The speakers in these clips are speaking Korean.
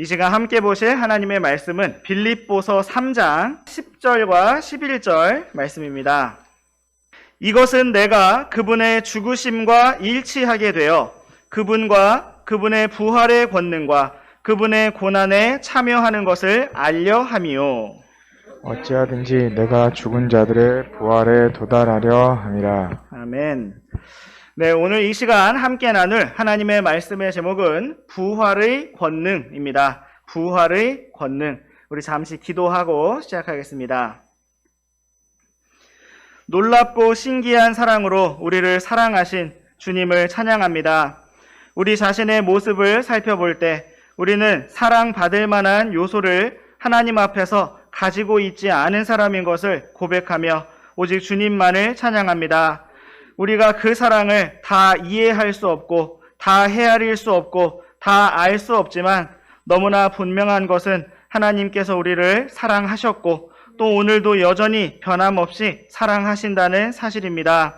이 시간 함께 보실 하나님의 말씀은 빌립보서 3장 10절과 11절 말씀입니다. 이것은 내가 그분의 죽으심과 일치하게 되어 그분과 그분의 부활의 권능과 그분의 고난에 참여하는 것을 알려 함이요. 어찌하든지 내가 죽은 자들의 부활에 도달하려 함이라. 아멘. 네, 오늘 이 시간 함께 나눌 하나님의 말씀의 제목은 부활의 권능입니다. 부활의 권능. 우리 잠시 기도하고 시작하겠습니다. 놀랍고 신기한 사랑으로 우리를 사랑하신 주님을 찬양합니다. 우리 자신의 모습을 살펴볼 때 우리는 사랑받을 만한 요소를 하나님 앞에서 가지고 있지 않은 사람인 것을 고백하며 오직 주님만을 찬양합니다. 우리가 그 사랑을 다 이해할 수 없고 다 헤아릴 수 없고 다 알 수 없지만 너무나 분명한 것은 하나님께서 우리를 사랑하셨고 또 오늘도 여전히 변함없이 사랑하신다는 사실입니다.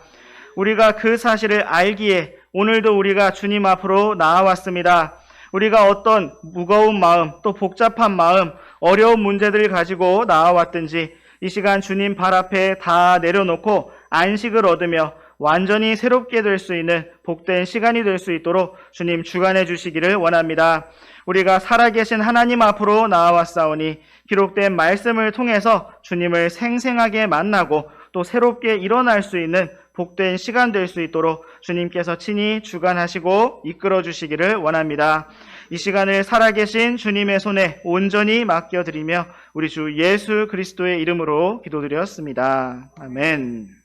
우리가 그 사실을 알기에 오늘도 우리가 주님 앞으로 나아왔습니다. 우리가 어떤 무거운 마음 또 복잡한 마음 어려운 문제들을 가지고 나아왔든지 이 시간 주님 발 앞에 다 내려놓고 안식을 얻으며 완전히 새롭게 될 수 있는 복된 시간이 될 수 있도록 주님 주관해 주시기를 원합니다. 우리가 살아계신 하나님 앞으로 나아왔사오니 기록된 말씀을 통해서 주님을 생생하게 만나고 또 새롭게 일어날 수 있는 복된 시간 될 수 있도록 주님께서 친히 주관하시고 이끌어 주시기를 원합니다. 이 시간을 살아계신 주님의 손에 온전히 맡겨드리며 우리 주 예수 그리스도의 이름으로 기도드렸습니다. 아멘.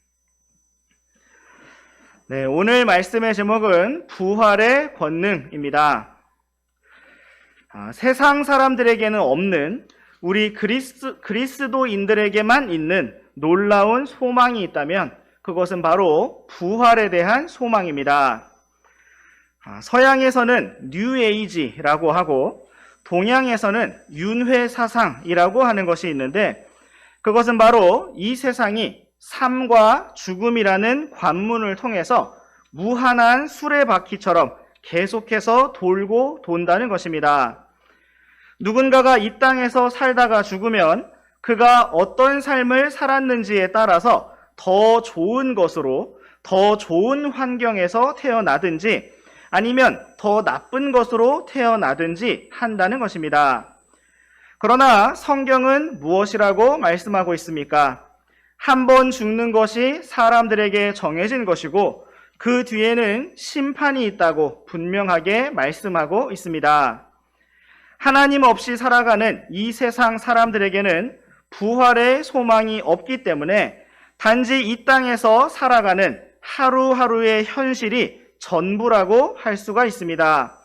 네, 오늘 말씀의 제목은 부활의 권능입니다. 세상 사람들에게는 없는 우리 그리스도인들에게만 있는 놀라운 소망이 있다면 그것은 바로 부활에 대한 소망입니다. 서양에서는 뉴에이지라고 하고 동양에서는 윤회사상이라고 하는 것이 있는데 그것은 바로 이 세상이 삶과 죽음이라는 관문을 통해서 무한한 수레바퀴처럼 계속해서 돌고 돈다는 것입니다. 누군가가 이 땅에서 살다가 죽으면 그가 어떤 삶을 살았는지에 따라서 더 좋은 것으로 더 좋은 환경에서 태어나든지 아니면 더 나쁜 것으로 태어나든지 한다는 것입니다. 그러나 성경은 무엇이라고 말씀하고 있습니까? 한 번 죽는 것이 사람들에게 정해진 것이고 그 뒤에는 심판이 있다고 분명하게 말씀하고 있습니다. 하나님 없이 살아가는 이 세상 사람들에게는 부활의 소망이 없기 때문에 단지 이 땅에서 살아가는 하루하루의 현실이 전부라고 할 수가 있습니다.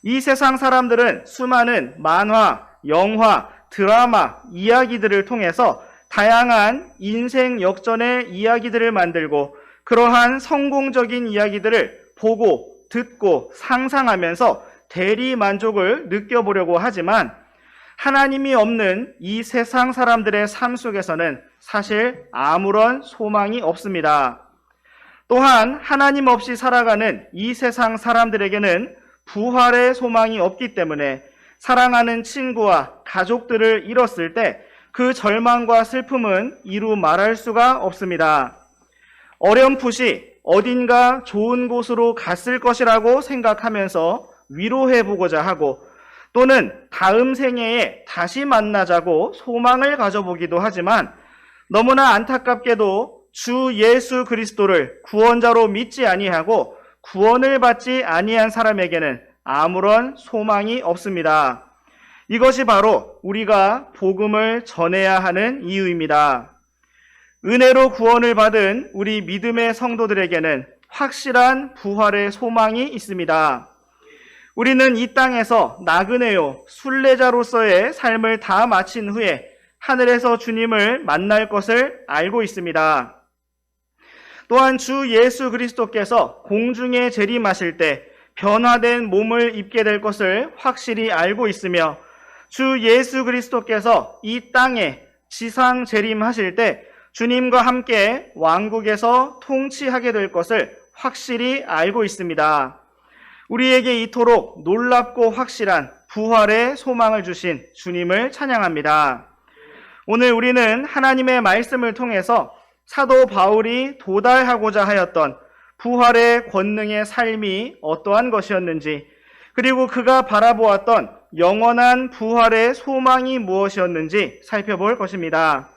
이 세상 사람들은 수많은 만화, 영화, 드라마, 이야기들을 통해서 다양한 인생 역전의 이야기들을 만들고 그러한 성공적인 이야기들을 보고 듣고 상상하면서 대리 만족을 느껴보려고 하지만 하나님이 없는 이 세상 사람들의 삶 속에서는 사실 아무런 소망이 없습니다. 또한 하나님 없이 살아가는 이 세상 사람들에게는 부활의 소망이 없기 때문에 사랑하는 친구와 가족들을 잃었을 때 그 절망과 슬픔은 이루 말할 수가 없습니다. 어렴풋이 어딘가 좋은 곳으로 갔을 것이라고 생각하면서 위로해보고자 하고 또는 다음 생애에 다시 만나자고 소망을 가져보기도 하지만 너무나 안타깝게도 주 예수 그리스도를 구원자로 믿지 아니하고 구원을 받지 아니한 사람에게는 아무런 소망이 없습니다. 이것이 바로 우리가 복음을 전해야 하는 이유입니다. 은혜로 구원을 받은 우리 믿음의 성도들에게는 확실한 부활의 소망이 있습니다. 우리는 이 땅에서 나그네요, 순례자로서의 삶을 다 마친 후에 하늘에서 주님을 만날 것을 알고 있습니다. 또한 주 예수 그리스도께서 공중에 재림하실 때 변화된 몸을 입게 될 것을 확실히 알고 있으며 주 예수 그리스도께서 이 땅에 지상 재림하실 때 주님과 함께 왕국에서 통치하게 될 것을 확실히 알고 있습니다. 우리에게 이토록 놀랍고 확실한 부활의 소망을 주신 주님을 찬양합니다. 오늘 우리는 하나님의 말씀을 통해서 사도 바울이 도달하고자 하였던 부활의 권능의 삶이 어떠한 것이었는지, 그리고 그가 바라보았던 영원한 부활의 소망이 무엇이었는지 살펴볼 것입니다.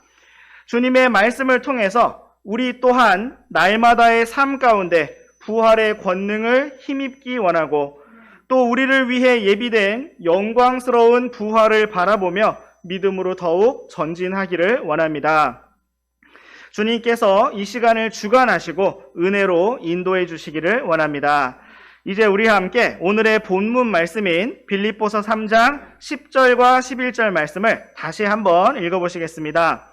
주님의 말씀을 통해서 우리 또한 날마다의 삶 가운데 부활의 권능을 힘입기 원하고, 또 우리를 위해 예비된 영광스러운 부활을 바라보며 믿음으로 더욱 전진하기를 원합니다. 주님께서 이 시간을 주관하시고 은혜로 인도해 주시기를 원합니다. 이제 우리와 함께 오늘의 본문 말씀인 빌립보서 3장 10절과 11절 말씀을 다시 한번 읽어보시겠습니다.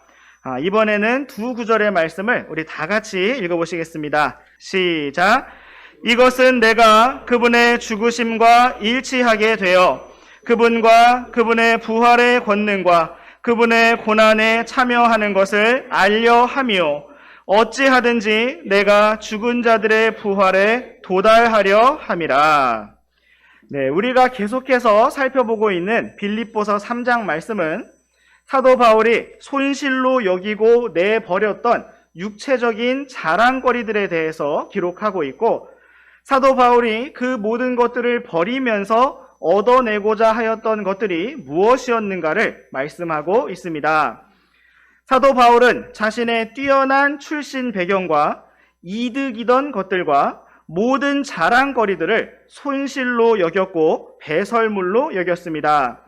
이번에는 두 구절의 말씀을 우리 다 같이 읽어보시겠습니다. 시작! 이것은 내가 그분의 죽으심과 일치하게 되어 그분과 그분의 부활의 권능과 그분의 고난에 참여하는 것을 알려 함이요, 어찌하든지 내가 죽은 자들의 부활에 도달하려 함이라. 네, 우리가 계속해서 살펴보고 있는 빌립보서 3장 말씀은 사도 바울이 손실로 여기고 내버렸던 육체적인 자랑거리들에 대해서 기록하고 있고, 사도 바울이 그 모든 것들을 버리면서 얻어내고자 하였던 것들이 무엇이었는가를 말씀하고 있습니다. 사도 바울은 자신의 뛰어난 출신 배경과 이득이던 것들과 모든 자랑거리들을 손실로 여겼고 배설물로 여겼습니다.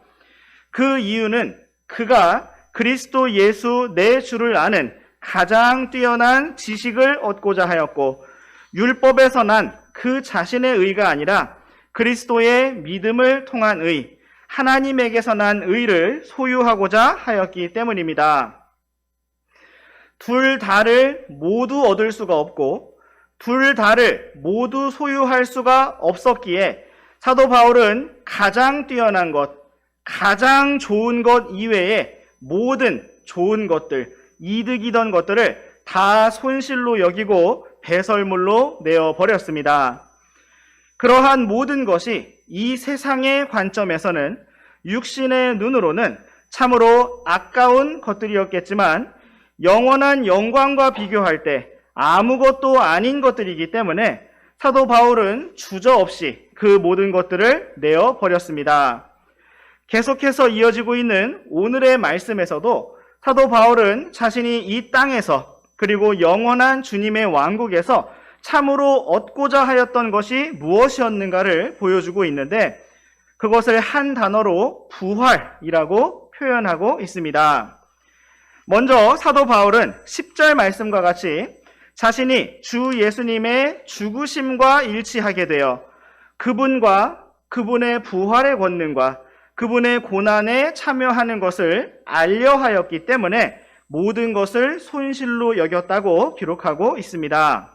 그 이유는 그가 그리스도 예수 내 주를 아는 가장 뛰어난 지식을 얻고자 하였고, 율법에서 난 그 자신의 의가 아니라 그리스도의 믿음을 통한 의, 하나님에게서 난 의를 소유하고자 하였기 때문입니다. 둘 다를 모두 얻을 수가 없고 둘 다를 모두 소유할 수가 없었기에 사도 바울은 가장 뛰어난 것, 가장 좋은 것 이외에 모든 좋은 것들, 이득이던 것들을 다 손실로 여기고 배설물로 내어버렸습니다. 그러한 모든 것이 이 세상의 관점에서는 육신의 눈으로는 참으로 아까운 것들이었겠지만 영원한 영광과 비교할 때 아무것도 아닌 것들이기 때문에 사도 바울은 주저없이 그 모든 것들을 내어버렸습니다. 계속해서 이어지고 있는 오늘의 말씀에서도 사도 바울은 자신이 이 땅에서 그리고 영원한 주님의 왕국에서 참으로 얻고자 하였던 것이 무엇이었는가를 보여주고 있는데, 그것을 한 단어로 부활이라고 표현하고 있습니다. 먼저 사도 바울은 10절 말씀과 같이 자신이 주 예수님의 죽으심과 일치하게 되어 그분과 그분의 부활의 권능과 그분의 고난에 참여하는 것을 알려 하였기 때문에 모든 것을 손실로 여겼다고 기록하고 있습니다.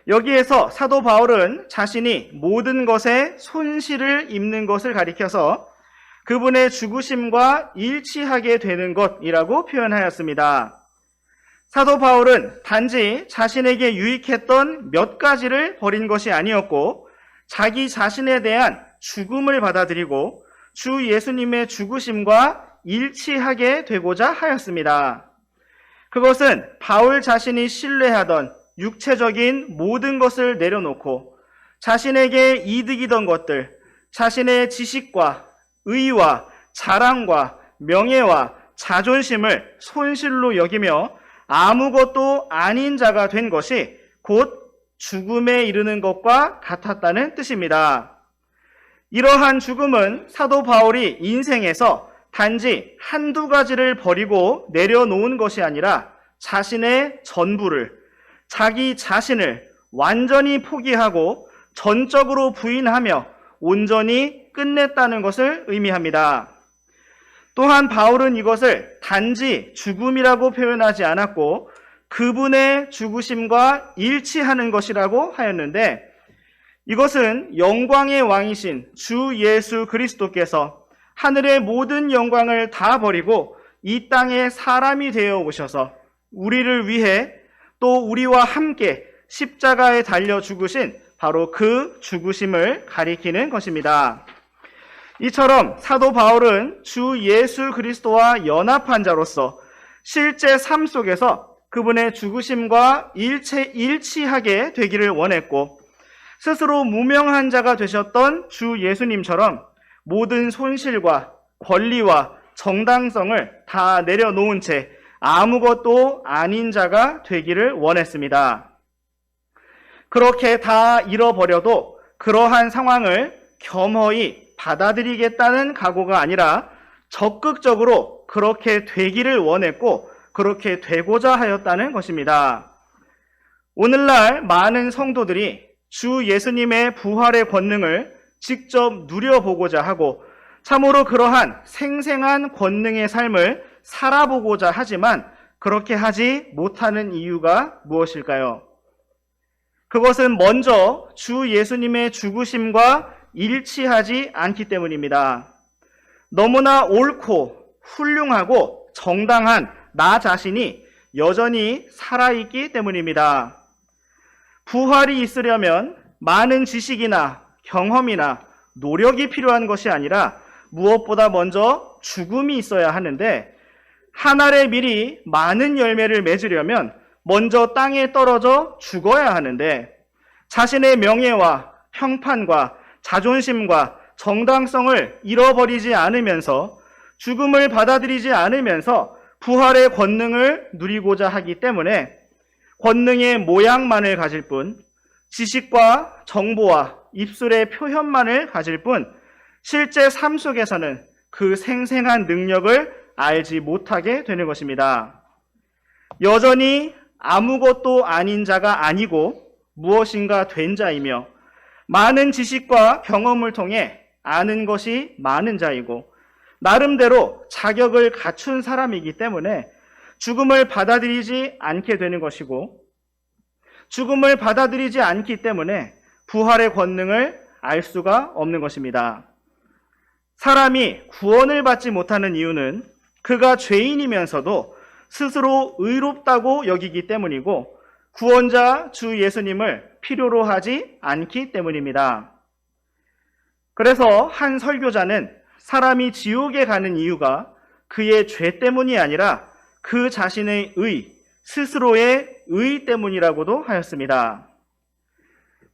여기에서 사도 바울은 자신이 모든 것에 손실을 입는 것을 가리켜서 그분의 죽으심과 일치하게 되는 것이라고 표현하였습니다. 사도 바울은 단지 자신에게 유익했던 몇 가지를 버린 것이 아니었고 자기 자신에 대한 죽음을 받아들이고 주 예수님의 죽으심과 일치하게 되고자 하였습니다. 그것은 바울 자신이 신뢰하던 육체적인 모든 것을 내려놓고 자신에게 이득이던 것들, 자신의 지식과 의와 자랑과 명예와 자존심을 손실로 여기며 아무것도 아닌 자가 된 것이 곧 죽음에 이르는 것과 같았다는 뜻입니다. 이러한 죽음은 사도 바울이 인생에서 단지 한두 가지를 버리고 내려놓은 것이 아니라 자신의 전부를, 자기 자신을 완전히 포기하고 전적으로 부인하며 온전히 끝냈다는 것을 의미합니다. 또한 바울은 이것을 단지 죽음이라고 표현하지 않았고 그분의 죽으심과 일치하는 것이라고 하였는데, 이것은 영광의 왕이신 주 예수 그리스도께서 하늘의 모든 영광을 다 버리고 이 땅에 사람이 되어 오셔서 우리를 위해 또 우리와 함께 십자가에 달려 죽으신 바로 그 죽으심을 가리키는 것입니다. 이처럼 사도 바울은 주 예수 그리스도와 연합한 자로서 실제 삶 속에서 그분의 죽으심과 일치하게 되기를 원했고, 스스로 무명한 자가 되셨던 주 예수님처럼 모든 손실과 권리와 정당성을 다 내려놓은 채 아무것도 아닌 자가 되기를 원했습니다. 그렇게 다 잃어버려도 그러한 상황을 겸허히 받아들이겠다는 각오가 아니라 적극적으로 그렇게 되기를 원했고 그렇게 되고자 하였다는 것입니다. 오늘날 많은 성도들이 주 예수님의 부활의 권능을 직접 누려보고자 하고 참으로 그러한 생생한 권능의 삶을 살아보고자 하지만 그렇게 하지 못하는 이유가 무엇일까요? 그것은 먼저 주 예수님의 죽으심과 일치하지 않기 때문입니다. 너무나 옳고 훌륭하고 정당한 나 자신이 여전히 살아있기 때문입니다. 부활이 있으려면 많은 지식이나 경험이나 노력이 필요한 것이 아니라 무엇보다 먼저 죽음이 있어야 하는데, 한 알의 밀이 많은 열매를 맺으려면 먼저 땅에 떨어져 죽어야 하는데, 자신의 명예와 평판과 자존심과 정당성을 잃어버리지 않으면서 죽음을 받아들이지 않으면서 부활의 권능을 누리고자 하기 때문에 권능의 모양만을 가질 뿐, 지식과 정보와 입술의 표현만을 가질 뿐, 실제 삶 속에서는 그 생생한 능력을 알지 못하게 되는 것입니다. 여전히 아무것도 아닌 자가 아니고 무엇인가 된 자이며, 많은 지식과 경험을 통해 아는 것이 많은 자이고, 나름대로 자격을 갖춘 사람이기 때문에 죽음을 받아들이지 않게 되는 것이고, 죽음을 받아들이지 않기 때문에 부활의 권능을 알 수가 없는 것입니다. 사람이 구원을 받지 못하는 이유는 그가 죄인이면서도 스스로 의롭다고 여기기 때문이고, 구원자 주 예수님을 필요로 하지 않기 때문입니다. 그래서 한 설교자는 사람이 지옥에 가는 이유가 그의 죄 때문이 아니라 그 자신의 스스로의 의 때문이라고도 하였습니다.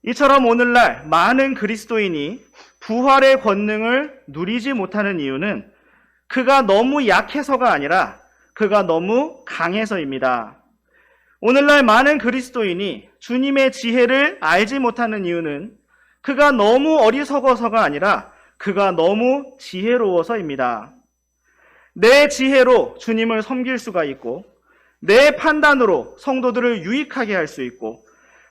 이처럼 오늘날 많은 그리스도인이 부활의 권능을 누리지 못하는 이유는 그가 너무 약해서가 아니라 그가 너무 강해서입니다. 오늘날 많은 그리스도인이 주님의 지혜를 알지 못하는 이유는 그가 너무 어리석어서가 아니라 그가 너무 지혜로워서입니다. 내 지혜로 주님을 섬길 수가 있고, 내 판단으로 성도들을 유익하게 할 수 있고,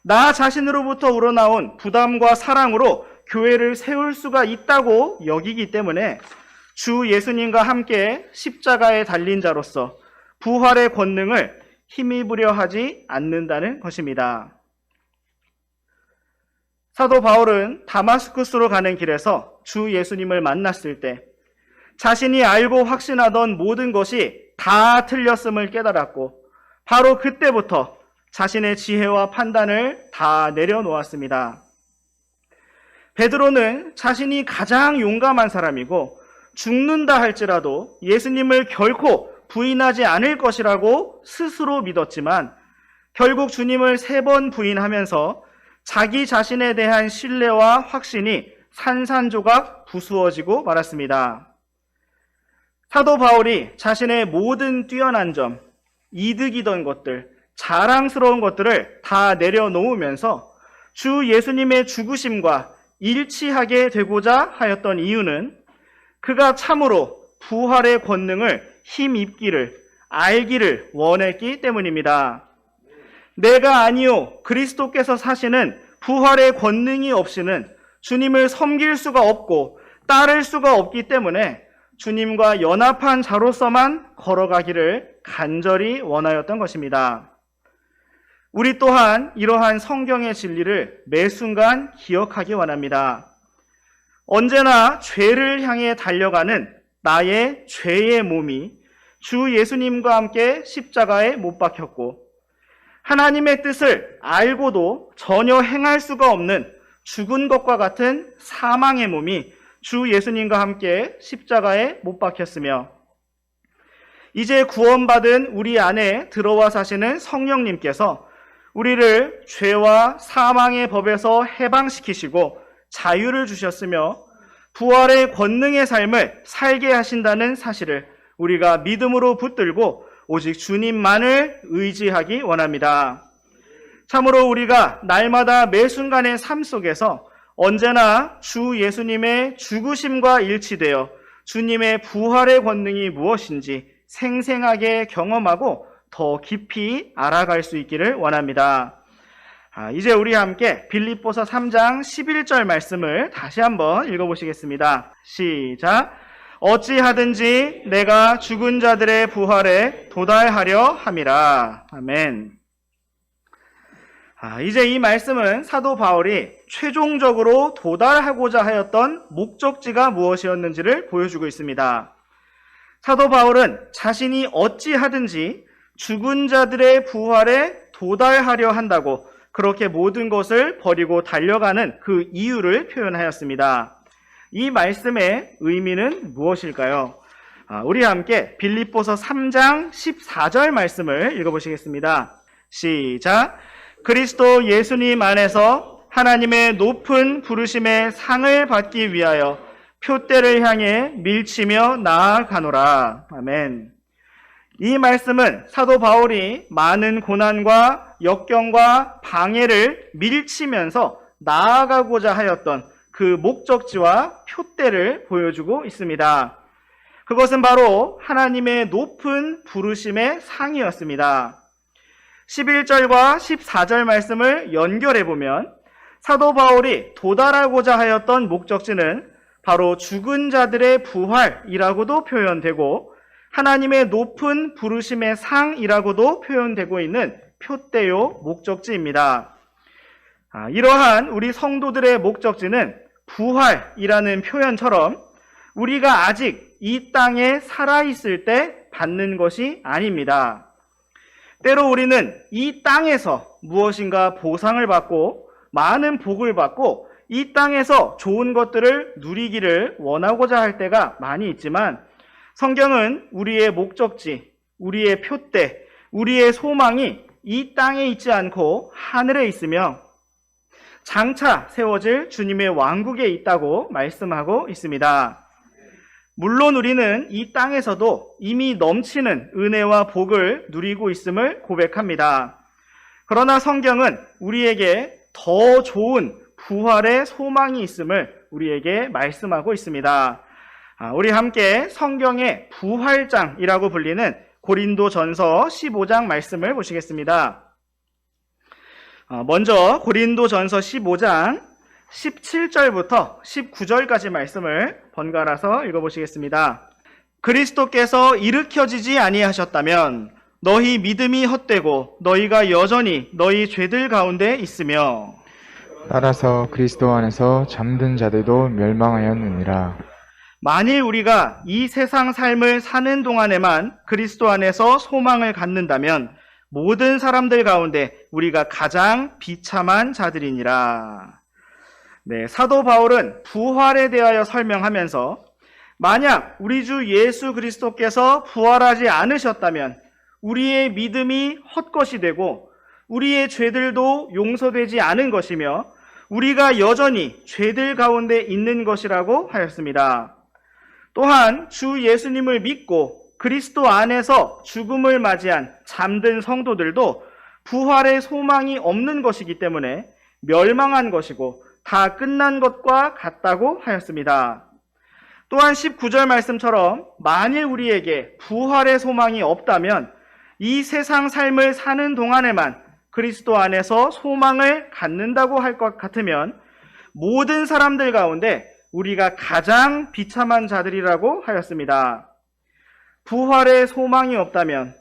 나 자신으로부터 우러나온 부담과 사랑으로 교회를 세울 수가 있다고 여기기 때문에 주 예수님과 함께 십자가에 달린 자로서 부활의 권능을 힘입으려 하지 않는다는 것입니다. 사도 바울은 다마스쿠스로 가는 길에서 주 예수님을 만났을 때 자신이 알고 확신하던 모든 것이 다 틀렸음을 깨달았고, 바로 그때부터 자신의 지혜와 판단을 다 내려놓았습니다. 베드로는 자신이 가장 용감한 사람이고 죽는다 할지라도 예수님을 결코 부인하지 않을 것이라고 스스로 믿었지만, 결국 주님을 3번 부인하면서 자기 자신에 대한 신뢰와 확신이 산산조각 부수어지고 말았습니다. 사도 바울이 자신의 모든 뛰어난 점, 이득이던 것들, 자랑스러운 것들을 다 내려놓으면서 주 예수님의 죽으심과 일치하게 되고자 하였던 이유는 그가 참으로 부활의 권능을 힘입기를, 알기를 원했기 때문입니다. 내가 아니요 그리스도께서 사시는 부활의 권능이 없이는 주님을 섬길 수가 없고 따를 수가 없기 때문에 주님과 연합한 자로서만 걸어가기를 간절히 원하였던 것입니다. 우리 또한 이러한 성경의 진리를 매 순간 기억하기 원합니다. 언제나 죄를 향해 달려가는 나의 죄의 몸이 주 예수님과 함께 십자가에 못 박혔고, 하나님의 뜻을 알고도 전혀 행할 수가 없는 죽은 것과 같은 사망의 몸이 주 예수님과 함께 십자가에 못 박혔으며 이제 구원받은 우리 안에 들어와 사시는 성령님께서 우리를 죄와 사망의 법에서 해방시키시고 자유를 주셨으며 부활의 권능의 삶을 살게 하신다는 사실을 우리가 믿음으로 붙들고 오직 주님만을 의지하기 원합니다. 참으로 우리가 날마다 매 순간의 삶 속에서 언제나 주 예수님의 죽으심과 일치되어 주님의 부활의 권능이 무엇인지 생생하게 경험하고 더 깊이 알아갈 수 있기를 원합니다. 이제 우리 함께 빌립보서 3장 11절 말씀을 다시 한번 읽어보시겠습니다. 시작. 어찌하든지 내가 죽은 자들의 부활에 도달하려 함이라. 아멘. 이제 이 말씀은 사도 바울이 최종적으로 도달하고자 하였던 목적지가 무엇이었는지를 보여주고 있습니다. 사도 바울은 자신이 어찌하든지 죽은 자들의 부활에 도달하려 한다고 그렇게 모든 것을 버리고 달려가는 그 이유를 표현하였습니다. 이 말씀의 의미는 무엇일까요? 우리 함께 빌립보서 3장 14절 말씀을 읽어보시겠습니다. 시작. 그리스도 예수님 안에서 하나님의 높은 부르심의 상을 받기 위하여 표대를 향해 밀치며 나아가노라. 아멘. 이 말씀은 사도 바울이 많은 고난과 역경과 방해를 밀치면서 나아가고자 하였던 그 목적지와 표대를 보여주고 있습니다. 그것은 바로 하나님의 높은 부르심의 상이었습니다. 11절과 14절 말씀을 연결해 보면 사도 바울이 도달하고자 하였던 목적지는 바로 죽은 자들의 부활이라고도 표현되고 하나님의 높은 부르심의 상이라고도 표현되고 있는 표대요 목적지입니다. 이러한 우리 성도들의 목적지는 부활이라는 표현처럼 우리가 아직 이 땅에 살아있을 때 받는 것이 아닙니다. 때로 우리는 이 땅에서 무엇인가 보상을 받고 많은 복을 받고 이 땅에서 좋은 것들을 누리기를 원하고자 할 때가 많이 있지만 성경은 우리의 목적지, 우리의 표대, 우리의 소망이 이 땅에 있지 않고 하늘에 있으며 장차 세워질 주님의 왕국에 있다고 말씀하고 있습니다. 물론 우리는 이 땅에서도 이미 넘치는 은혜와 복을 누리고 있음을 고백합니다. 그러나 성경은 우리에게 더 좋은 부활의 소망이 있음을 우리에게 말씀하고 있습니다. 우리 함께 성경의 부활장이라고 불리는 고린도전서 15장 말씀을 보시겠습니다. 먼저 고린도전서 15장 17절부터 19절까지 말씀을 번갈아서 읽어보시겠습니다. 그리스도께서 일으켜지지 아니하셨다면 너희 믿음이 헛되고 너희가 여전히 너희 죄들 가운데 있으며 따라서 그리스도 안에서 잠든 자들도 멸망하였느니라. 만일 우리가 이 세상 삶을 사는 동안에만 그리스도 안에서 소망을 갖는다면 모든 사람들 가운데 우리가 가장 비참한 자들이니라. 네, 사도 바울은 부활에 대하여 설명하면서 만약 우리 주 예수 그리스도께서 부활하지 않으셨다면 우리의 믿음이 헛것이 되고 우리의 죄들도 용서되지 않은 것이며 우리가 여전히 죄들 가운데 있는 것이라고 하였습니다. 또한 주 예수님을 믿고 그리스도 안에서 죽음을 맞이한 잠든 성도들도 부활의 소망이 없는 것이기 때문에 멸망한 것이고 다 끝난 것과 같다고 하였습니다. 또한 19절 말씀처럼 만일 우리에게 부활의 소망이 없다면 이 세상 삶을 사는 동안에만 그리스도 안에서 소망을 갖는다고 할 것 같으면 모든 사람들 가운데 우리가 가장 비참한 자들이라고 하였습니다. 부활의 소망이 없다면,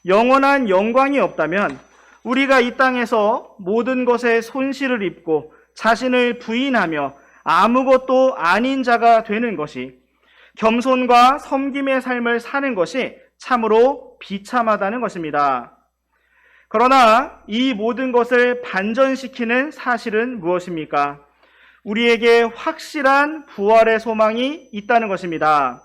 영원한 영광이 없다면 우리가 이 땅에서 모든 것에 손실을 입고 자신을 부인하며 아무것도 아닌 자가 되는 것이, 겸손과 섬김의 삶을 사는 것이 참으로 비참하다는 것입니다. 그러나 이 모든 것을 반전시키는 사실은 무엇입니까? 우리에게 확실한 부활의 소망이 있다는 것입니다.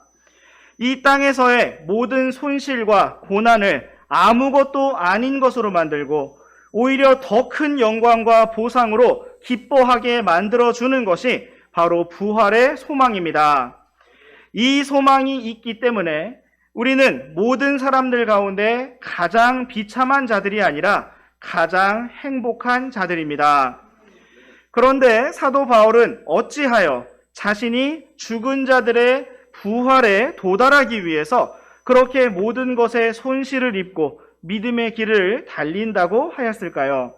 이 땅에서의 모든 손실과 고난을 아무것도 아닌 것으로 만들고 오히려 더 큰 영광과 보상으로 기뻐하게 만들어주는 것이 바로 부활의 소망입니다. 이 소망이 있기 때문에 우리는 모든 사람들 가운데 가장 비참한 자들이 아니라 가장 행복한 자들입니다. 그런데 사도 바울은 어찌하여 자신이 죽은 자들의 부활에 도달하기 위해서 그렇게 모든 것에 손실을 입고 믿음의 길을 달린다고 하였을까요?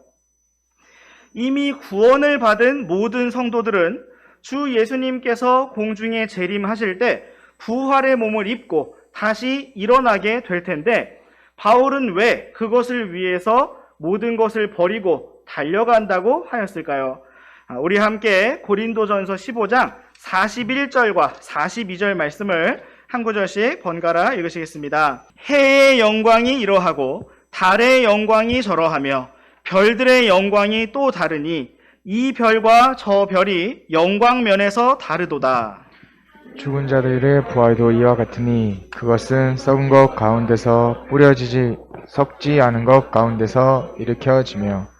이미 구원을 받은 모든 성도들은 주 예수님께서 공중에 재림하실 때 부활의 몸을 입고 다시 일어나게 될 텐데 바울은 왜 그것을 위해서 모든 것을 버리고 달려간다고 하였을까요? 우리 함께 고린도전서 15장 41절과 42절 말씀을 한 구절씩 번갈아 읽으시겠습니다. 해의 영광이 이러하고 달의 영광이 저러하며 별들의 영광이 또 다르니 이 별과 저 별이 영광면에서 다르도다. 죽은 자들의 부활도 이와 같으니 그것은 썩은 것 가운데서 뿌려지지 썩지 않은 것 가운데서 일으켜지며.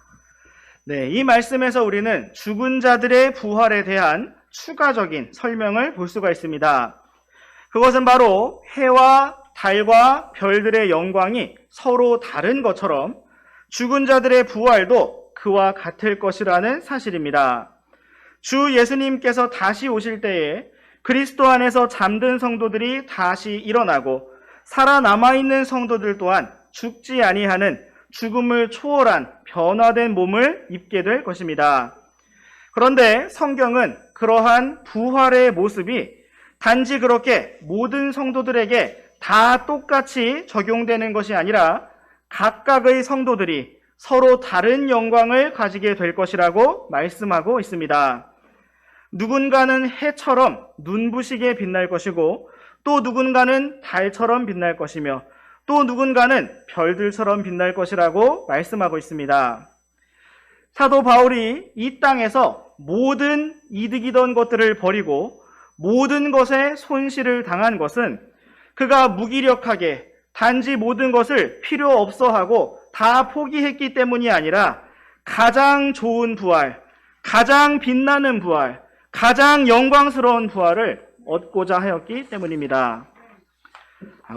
네, 이 말씀에서 우리는 죽은 자들의 부활에 대한 추가적인 설명을 볼 수가 있습니다. 그것은 바로 해와 달과 별들의 영광이 서로 다른 것처럼 죽은 자들의 부활도 그와 같을 것이라는 사실입니다. 주 예수님께서 다시 오실 때에 그리스도 안에서 잠든 성도들이 다시 일어나고 살아남아있는 성도들 또한 죽지 아니하는 죽음을 초월한 변화된 몸을 입게 될 것입니다. 그런데 성경은 그러한 부활의 모습이 단지 그렇게 모든 성도들에게 다 똑같이 적용되는 것이 아니라 각각의 성도들이 서로 다른 영광을 가지게 될 것이라고 말씀하고 있습니다. 누군가는 해처럼 눈부시게 빛날 것이고 또 누군가는 달처럼 빛날 것이며 또 누군가는 별들처럼 빛날 것이라고 말씀하고 있습니다. 사도 바울이 이 땅에서 모든 이득이던 것들을 버리고 모든 것에 손실을 당한 것은 그가 무기력하게 단지 모든 것을 필요 없어 하고 다 포기했기 때문이 아니라 가장 좋은 부활, 가장 빛나는 부활, 가장 영광스러운 부활을 얻고자 하였기 때문입니다.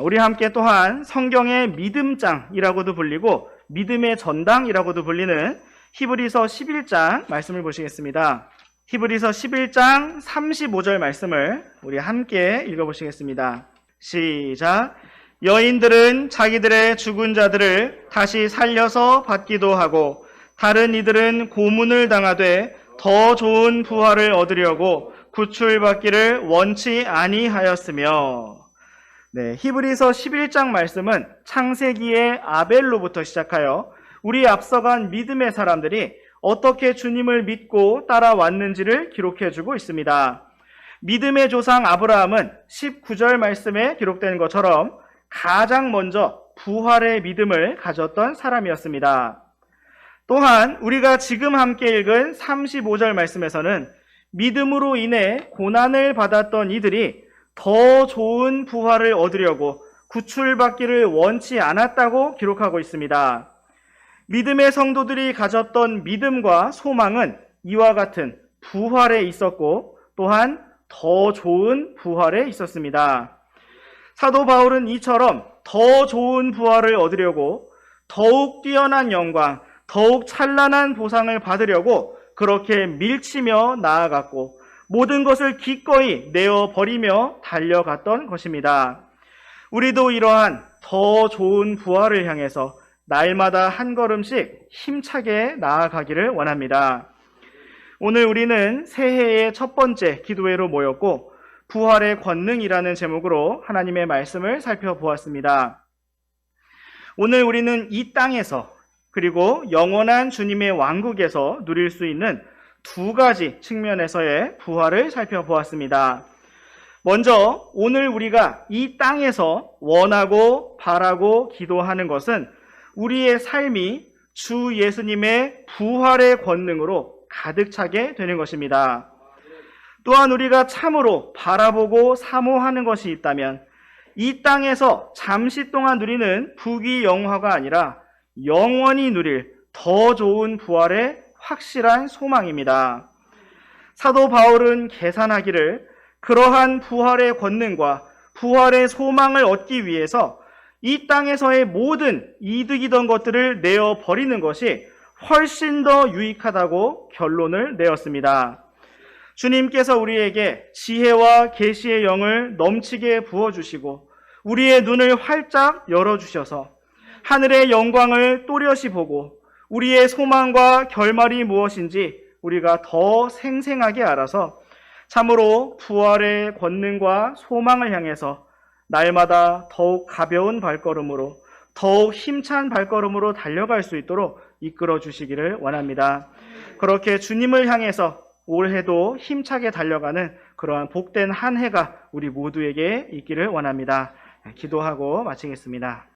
우리 함께 또한 성경의 믿음장이라고도 불리고 믿음의 전당이라고도 불리는 히브리서 11장 말씀을 보시겠습니다. 히브리서 11장 35절 말씀을 우리 함께 읽어보시겠습니다. 시작. 여인들은 자기들의 죽은 자들을 다시 살려서 받기도 하고 다른 이들은 고문을 당하되 더 좋은 부활을 얻으려고 구출받기를 원치 아니하였으며. 네, 히브리서 11장 말씀은 창세기의 아벨로부터 시작하여 우리 앞서간 믿음의 사람들이 어떻게 주님을 믿고 따라왔는지를 기록해주고 있습니다. 믿음의 조상 아브라함은 19절 말씀에 기록된 것처럼 가장 먼저 부활의 믿음을 가졌던 사람이었습니다. 또한 우리가 지금 함께 읽은 35절 말씀에서는 믿음으로 인해 고난을 받았던 이들이 더 좋은 부활을 얻으려고 구출받기를 원치 않았다고 기록하고 있습니다. 믿음의 성도들이 가졌던 믿음과 소망은 이와 같은 부활에 있었고 또한 더 좋은 부활에 있었습니다. 사도 바울은 이처럼 더 좋은 부활을 얻으려고 더욱 뛰어난 영광, 더욱 찬란한 보상을 받으려고 그렇게 밀치며 나아갔고 모든 것을 기꺼이 내어버리며 달려갔던 것입니다. 우리도 이러한 더 좋은 부활을 향해서 날마다 한 걸음씩 힘차게 나아가기를 원합니다. 오늘 우리는 새해의 첫 번째 기도회로 모였고 부활의 권능이라는 제목으로 하나님의 말씀을 살펴보았습니다. 오늘 우리는 이 땅에서 그리고 영원한 주님의 왕국에서 누릴 수 있는 두 가지 측면에서의 부활을 살펴보았습니다. 먼저 오늘 우리가 이 땅에서 원하고 바라고 기도하는 것은 우리의 삶이 주 예수님의 부활의 권능으로 가득 차게 되는 것입니다. 또한 우리가 참으로 바라보고 사모하는 것이 있다면 이 땅에서 잠시 동안 누리는 부귀 영화가 아니라 영원히 누릴 더 좋은 부활의 확실한 소망입니다. 사도 바울은 계산하기를 그러한 부활의 권능과 부활의 소망을 얻기 위해서 이 땅에서의 모든 이득이던 것들을 내어 버리는 것이 훨씬 더 유익하다고 결론을 내었습니다. 주님께서 우리에게 지혜와 계시의 영을 넘치게 부어주시고 우리의 눈을 활짝 열어주셔서 하늘의 영광을 또렷이 보고 우리의 소망과 결말이 무엇인지 우리가 더 생생하게 알아서 참으로 부활의 권능과 소망을 향해서 날마다 더욱 가벼운 발걸음으로 더욱 힘찬 발걸음으로 달려갈 수 있도록 이끌어 주시기를 원합니다. 그렇게 주님을 향해서 올해도 힘차게 달려가는 그러한 복된 한 해가 우리 모두에게 있기를 원합니다. 기도하고 마치겠습니다.